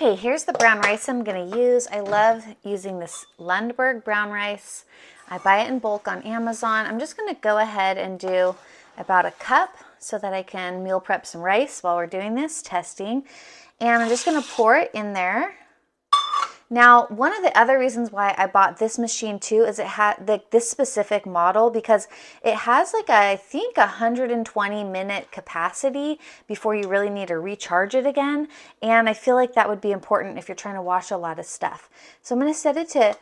Okay, here's the brown rice I'm gonna use. I love using this Lundberg brown rice. I buy it in bulk on Amazon. I'm just gonna go ahead and do about a cup so that I can meal prep some rice while we're doing this testing. And I'm just gonna pour it in there. Now, one of the other reasons why I bought this machine too is it had this specific model because it has like I think 120-minute capacity before you really need to recharge it again. And I feel like that would be important if you're trying to wash a lot of stuff. So I'm going to set it to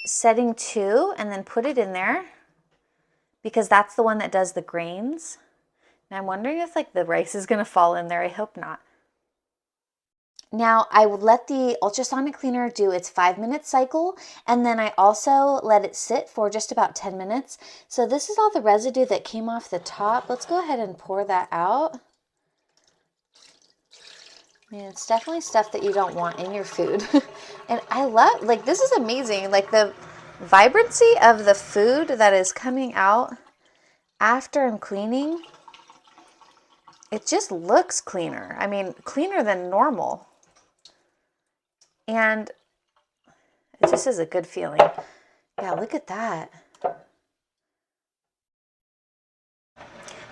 setting 2 and then put it in there because that's the one that does the grains. And I'm wondering if like the rice is going to fall in there. I hope not. Now I would let the ultrasonic cleaner do its 5-minute cycle, and then I also let it sit for just about 10 minutes. So this is all the residue that came off the top. Let's go ahead and pour that out. I mean, it's definitely stuff that you don't want in your food. And I love, like, this is amazing. Like the vibrancy of the food that is coming out after I'm cleaning, it just looks cleaner. I mean, cleaner than normal. And it just is a good feeling. Yeah, look at that.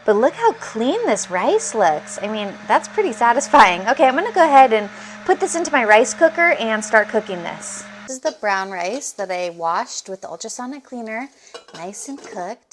But look how clean this rice looks. I mean, that's pretty satisfying. Okay, I'm gonna go ahead and put this into my rice cooker and start cooking this. This is the brown rice that I washed with the ultrasonic cleaner, nice and cooked.